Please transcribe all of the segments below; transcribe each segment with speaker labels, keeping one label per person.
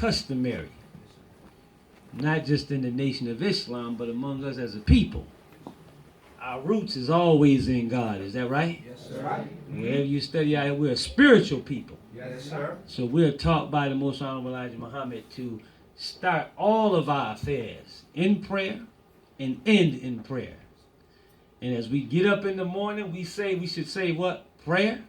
Speaker 1: customary, not just in the Nation of Islam, but among us as a people. Our roots is always in God. Is that right?
Speaker 2: Yes, sir. Right.
Speaker 1: Wherever you study out, we're a spiritual people.
Speaker 2: Yes, sir.
Speaker 1: So we're taught by the Most Honorable Elijah Muhammad to start all of our affairs in prayer and end in prayer. And as we get up in the morning, we should say what? Prayer.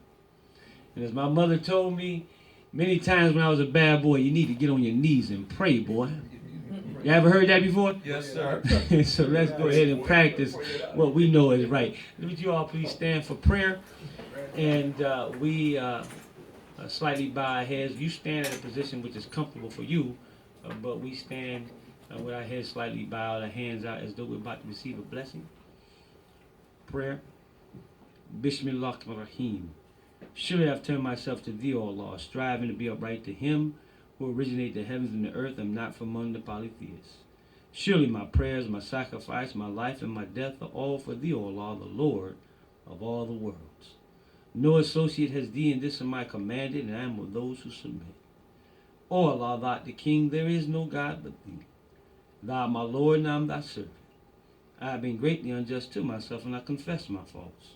Speaker 1: And as my mother told me many times when I was a bad boy, you need to get on your knees and pray, boy. You ever heard that before?
Speaker 2: Yes, sir.
Speaker 1: So let's go ahead and practice what we know is right. Would you all please stand for prayer? And we slightly bow our heads. You stand in a position which is comfortable for you, but we stand with our heads slightly bowed, our hands out as though we're about to receive a blessing. Prayer. Bismillahirrahmanirrahim. Surely I've turned myself to thee, O Allah, striving to be upright to him who originated the heavens and the earth. I'm not from among the polytheists. Surely my prayers, my sacrifice, my life, and my death are all for thee, O Allah, the Lord of all the worlds. No associate has thee in this am I commanded, and I am of those who submit. O Allah, thou art the King, there is no God but thee. Thou art my Lord, and I am thy servant. I have been greatly unjust to myself, and I confess my faults.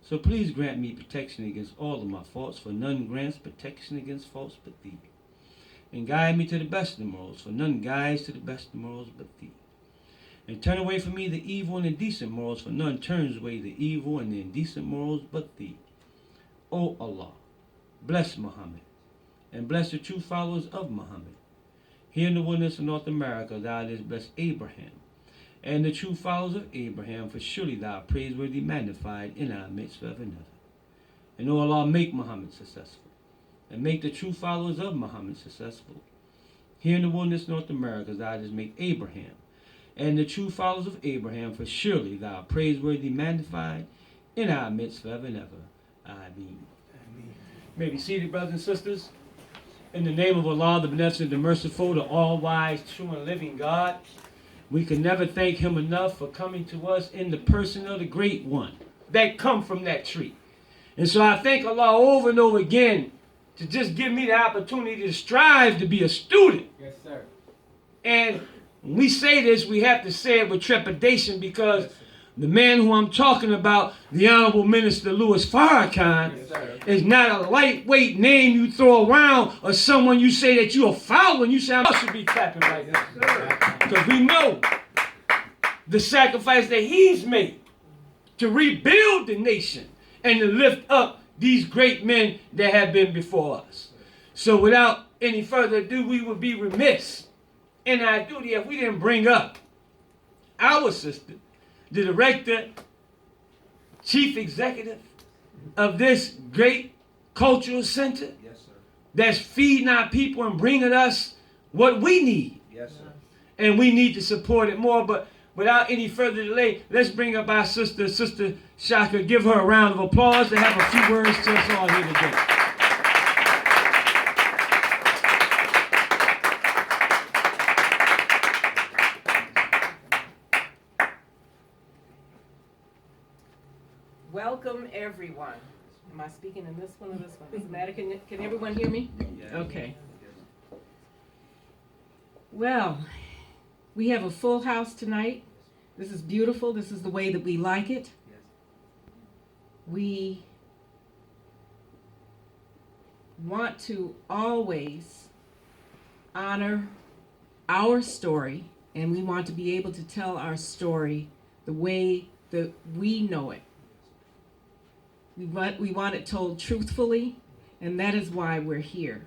Speaker 1: So please grant me protection against all of my faults, for none grants protection against faults but thee. And guide me to the best of the morals, for none guides to the best of the morals but thee. And turn away from me the evil and indecent morals, for none turns away the evil and the indecent morals but thee. O Allah, bless Muhammad, and bless the true followers of Muhammad. Here in the wilderness of North America, thou didst bless Abraham, and the true followers of Abraham, for surely thou art praiseworthy magnified in our midst forever and ever. And O Allah, make Muhammad successful, and make the true followers of Muhammad successful. Here in the wilderness of North America, thou didst make Abraham, and the true followers of Abraham, for surely thou art praiseworthy magnified in our midst forever and ever. Ameen. Amen. May be seated, brothers and sisters. In the name of Allah, the Beneficent, the Merciful, the All-Wise, True and Living God, we can never thank him enough for coming to us in the person of the Great One that come from that tree. And so I thank Allah over and over again to just give me the opportunity to strive to be a student.
Speaker 2: Yes, sir.
Speaker 1: And when we say this, we have to say it with trepidation, because the man who I'm talking about, the Honorable Minister Louis Farrakhan, is not a lightweight name you throw around or someone you say that you are following. You say, I should be clapping right now. Because we know the sacrifice that he's made to rebuild the nation and to lift up these great men that have been before us. So without any further ado, we would be remiss in our duty if we didn't bring up our sister, the director, chief executive of this great cultural center.
Speaker 2: Yes, sir.
Speaker 1: That's feeding our people and bringing us what we need.
Speaker 2: Yes, sir.
Speaker 1: And we need to support it more. But without any further delay, let's bring up our sister, Sister Shaka. Give her a round of applause to have a few words to us all here today.
Speaker 3: Welcome, everyone. Am I speaking in this one or this one? Doesn't matter. Can everyone hear me? Okay. Well, we have a full house tonight. This is beautiful. This is the way that we like it. We want to always honor our story, and we want to be able to tell our story the way that we know it. We want it told truthfully, and that is why we're here.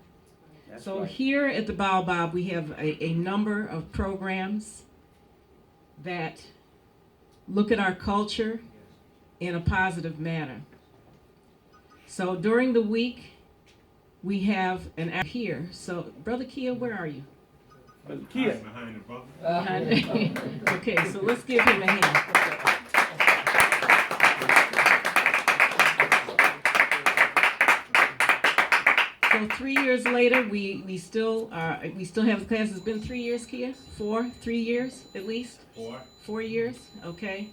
Speaker 3: That's so right. Here at the Baobab, we have a number of programs that look at our culture in a positive manner. So during the week, we have an act here. So, Brother Kia, where are you?
Speaker 1: Brother Kia.
Speaker 4: Behind the bump.
Speaker 3: Okay, so let's give him a hand. So 3 years later, we still have the class. It's been 3 years, Kia? 3 years at least? 4 years, okay.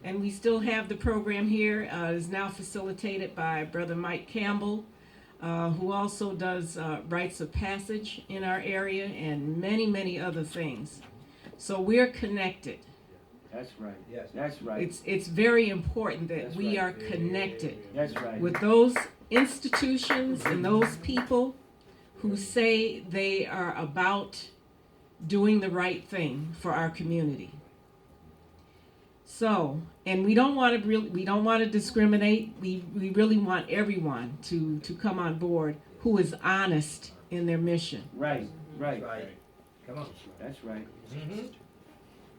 Speaker 3: And we still have the program here. It is now facilitated by Brother Mike Campbell, who also does rites of passage in our area and many, many other things. So we're connected.
Speaker 1: That's right.
Speaker 4: Yes.
Speaker 1: That's right.
Speaker 3: It's very important that
Speaker 1: That's
Speaker 3: we
Speaker 1: right.
Speaker 3: are connected
Speaker 1: That's right.
Speaker 3: with those institutions and those people who say they are about doing the right thing for our community. So, and we don't want to discriminate. We really want everyone to come on board who is honest in their mission.
Speaker 1: Right. Right.
Speaker 4: Right. Come on.
Speaker 1: That's right.
Speaker 4: Mm-hmm.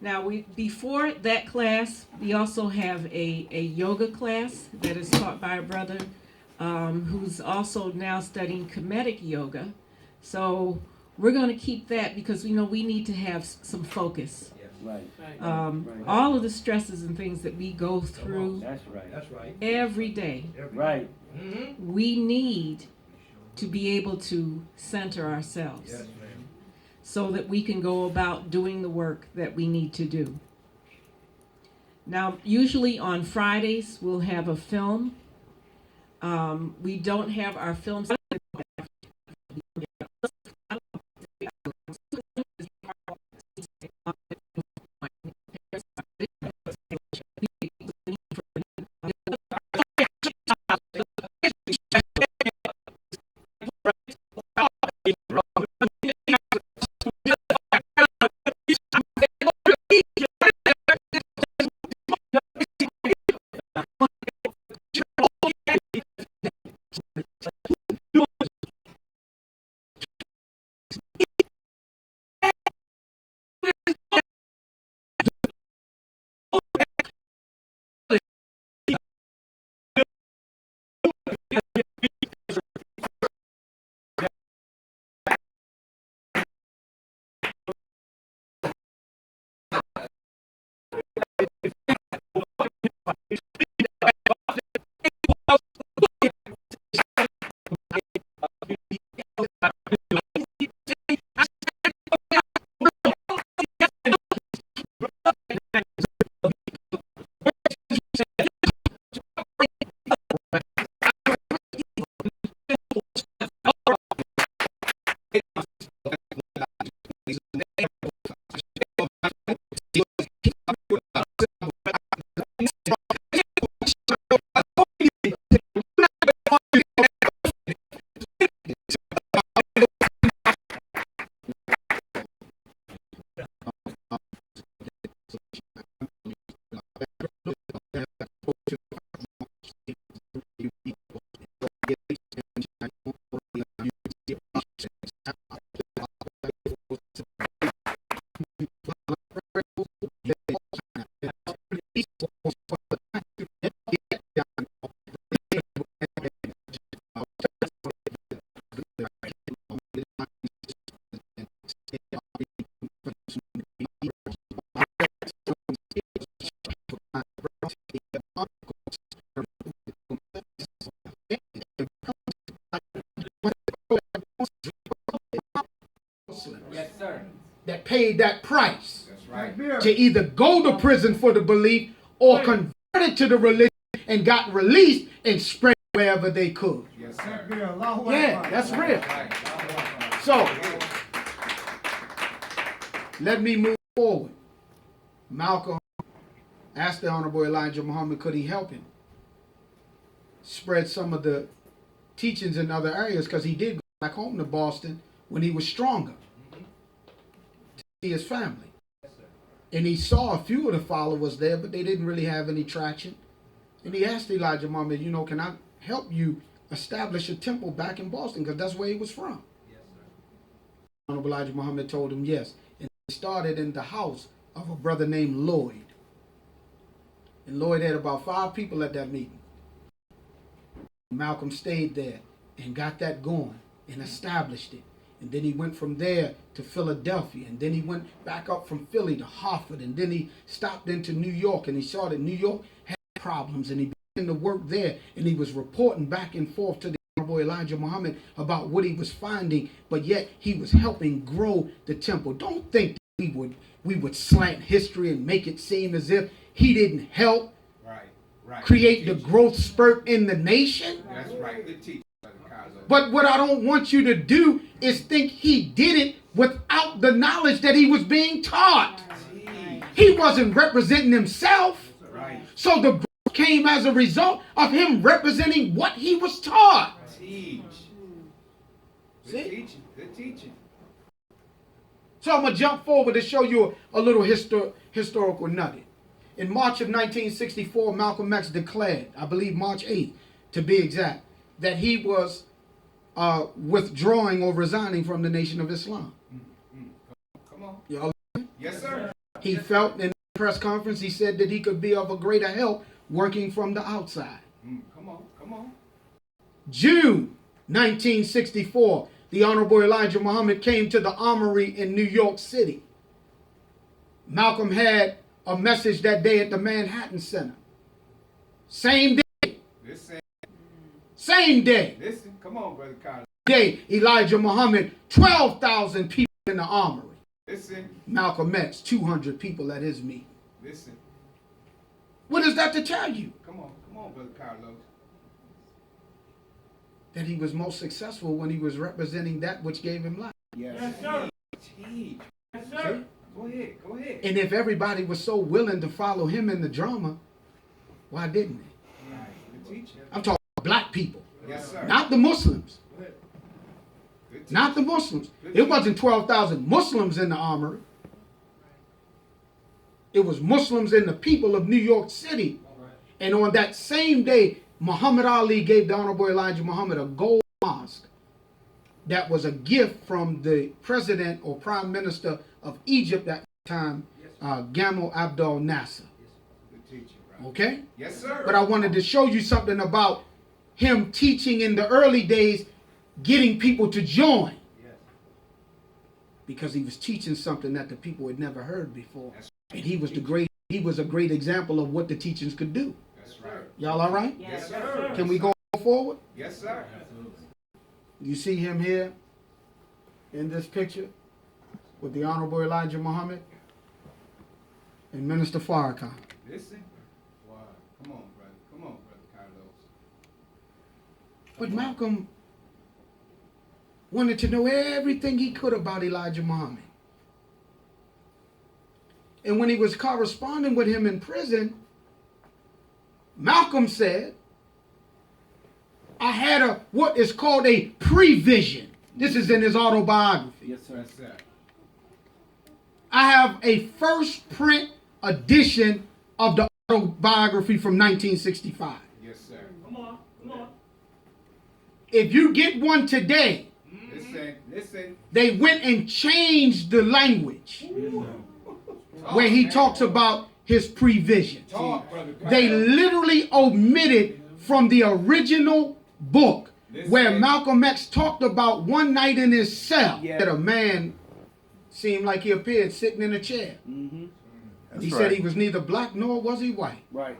Speaker 3: Now, before that class, we also have a yoga class that is taught by a brother who's also now studying Kemetic yoga. So we're going to keep that because we know we need to have some focus.
Speaker 4: Yes.
Speaker 1: Right.
Speaker 4: Right.
Speaker 3: All of the stresses and things that we go through
Speaker 1: That's right.
Speaker 4: That's right.
Speaker 3: every day,
Speaker 1: Right.
Speaker 4: Mm-hmm.
Speaker 3: we need to be able to center ourselves
Speaker 4: Yes, ma'am.
Speaker 3: so that we can go about doing the work that we need to do. Now, usually on Fridays, we'll have a film. We don't have our films.
Speaker 2: Yes, sir.
Speaker 5: That paid that price
Speaker 2: That's right.
Speaker 5: to either go to prison for the belief or converted to the religion and got released and spread wherever they could.
Speaker 2: Yes, sir.
Speaker 5: Yeah, that's real.
Speaker 2: Right.
Speaker 5: So, let me move forward. Malcolm asked the Honorable Elijah Muhammad, could he help him spread some of the teachings in other areas, because he did go back home to Boston when he was stronger to see his family. And he saw a few of the followers there, but they didn't really have any traction. And he asked Elijah Muhammad, can I help you establish a temple back in Boston? Because that's where he was from.
Speaker 2: Yes, sir.
Speaker 5: Honorable Elijah Muhammad told him yes. And he started in the house of a brother named Lloyd. And Lloyd had about 5 people at that meeting. Malcolm stayed there and got that going and established it. And then he went from there to Philadelphia. And then he went back up from Philly to Hartford. And then he stopped into New York. And he saw that New York had problems. And he began to work there. And he was reporting back and forth to the Honorable Elijah Muhammad about what he was finding. But yet he was helping grow the temple. Don't think that we would slant history and make it seem as if he didn't help
Speaker 2: Right.
Speaker 5: create the growth spurt in the nation.
Speaker 2: That's right. Good teaching, Brother
Speaker 4: Carlos.
Speaker 5: But what I don't want you to do is think he did it without the knowledge that he was being taught. He wasn't representing himself.
Speaker 4: Right.
Speaker 5: So the book came as a result of him representing what he was taught.
Speaker 4: Teach.
Speaker 5: See?
Speaker 4: Good teaching. Good teaching.
Speaker 5: So I'm going to jump forward to show you a little historical nugget. In March of 1964, Malcolm X declared, I believe March 8th to be exact, that he was withdrawing or resigning from the Nation of Islam.
Speaker 4: Come on.
Speaker 5: Y'all,
Speaker 4: Yes, sir.
Speaker 5: he felt in the press conference, he said that he could be of a greater help working from the outside.
Speaker 4: Come on. Come on.
Speaker 5: June 1964, the Honorable Elijah Muhammad came to the Armory in New York City. Malcolm had a message that day at the Manhattan Center. Same day.
Speaker 4: Listen.
Speaker 5: Same day.
Speaker 4: Listen. Come on, Brother Carlos.
Speaker 5: Day, Elijah Muhammad, 12,000 people in the Armory.
Speaker 4: Listen.
Speaker 5: Malcolm X, 200 people at his meeting.
Speaker 4: Listen.
Speaker 5: What is that to tell you?
Speaker 4: Come on, Brother Carlos.
Speaker 5: That he was most successful when he was representing that which gave him life.
Speaker 4: Yes,
Speaker 1: sir.
Speaker 4: Teach.
Speaker 1: Yes, sir.
Speaker 4: Go ahead. Go ahead.
Speaker 5: And if everybody was so willing to follow him in the drama, why didn't they?
Speaker 4: Right. Good teaching.
Speaker 5: I'm talking about black people,
Speaker 4: Yes, sir.
Speaker 5: not the Muslims.
Speaker 4: Good teaching.
Speaker 5: Not the Muslims. It wasn't 12,000 Muslims in the Armory. It was Muslims and the people of New York City. And on that same day, Muhammad Ali gave the Honorable Elijah Muhammad a gold mosque that was a gift from the president or prime minister of Egypt at the time, Gamal Abdel Nasser.
Speaker 4: Good teaching, right?
Speaker 5: Okay?
Speaker 4: Yes, sir.
Speaker 5: But I wanted to show you something about him teaching in the early days, getting people to join. Because he was teaching something that the people had never heard before. And he was a great example of what the teachings could do.
Speaker 4: That's right.
Speaker 5: Y'all all right?
Speaker 4: Yes, sir.
Speaker 5: Can we go forward?
Speaker 4: Yes, sir.
Speaker 5: You see him here in this picture with the Honorable Elijah Muhammad and Minister Farrakhan.
Speaker 4: Listen. Wow. Come on, brother. Come on, Brother Carlos.
Speaker 5: But Malcolm wanted to know everything he could about Elijah Muhammad. And when he was corresponding with him in prison, Malcolm said, I had what is called a prevision. This is in his autobiography.
Speaker 4: Yes, sir. Yes, sir.
Speaker 5: I have a first print edition of the autobiography from 1965.
Speaker 4: Yes, sir.
Speaker 1: Come on.
Speaker 5: If you get one today,
Speaker 4: Listen.
Speaker 5: they went and changed the language where he talks about his prevision.
Speaker 4: Talk, Brother Carlos.
Speaker 5: They literally omitted from the original book where Malcolm X talked about one night in his cell that a man seemed like he appeared sitting in a chair. He said he was neither black nor was he white.
Speaker 2: Right.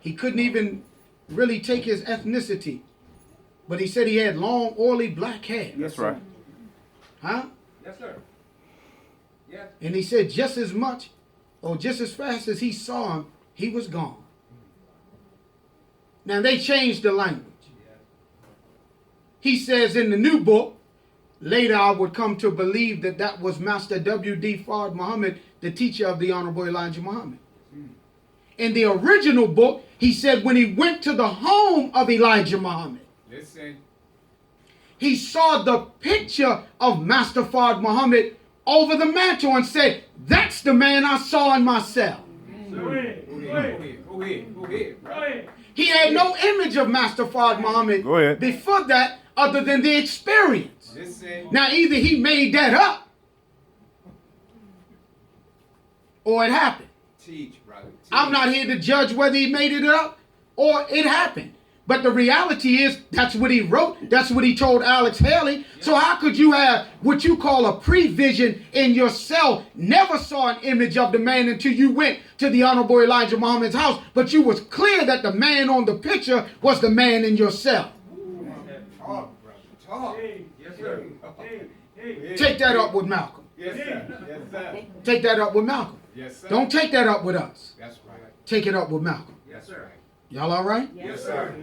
Speaker 5: He couldn't even really take his ethnicity. But he said he had long, oily black hair.
Speaker 2: That's right.
Speaker 5: Huh?
Speaker 4: Yes, sir. Yes.
Speaker 5: And he said just as much or just as fast as he saw him, he was gone. Now they changed the language. He says in the new book, later I would come to believe that that was Master W.D. Fard Muhammad, the teacher of the Honorable Elijah Muhammad. In the original book, he said when he went to the home of Elijah Muhammad,
Speaker 4: Listen.
Speaker 5: he saw the picture of Master Fard Muhammad over the mantle and said, that's the man I saw in my cell.
Speaker 4: Go ahead.
Speaker 5: He had no image of Master Fard Muhammad
Speaker 2: Go ahead.
Speaker 5: before that other than the experience.
Speaker 4: Listen.
Speaker 5: Now either he made that up or it happened.
Speaker 4: Teach, brother. Teach.
Speaker 5: I'm not here to judge whether he made it up or it happened. But the reality is, that's what he wrote. That's what he told Alex Haley. So how could you have what you call a prevision in yourself? Never saw an image of the man until you went to the Honorable Elijah Muhammad's house. But you was clear that the man on the picture was the man in yourself.
Speaker 4: Talk, brother. Talk. Yes, sir.
Speaker 5: Take that up with Malcolm.
Speaker 4: Yes, sir. Yes, sir.
Speaker 5: Take that up with Malcolm.
Speaker 4: Yes, sir.
Speaker 5: Don't take that up with us.
Speaker 4: That's right.
Speaker 5: Take it up with Malcolm.
Speaker 4: Yes, sir.
Speaker 5: Y'all all right?
Speaker 4: Yes, sir.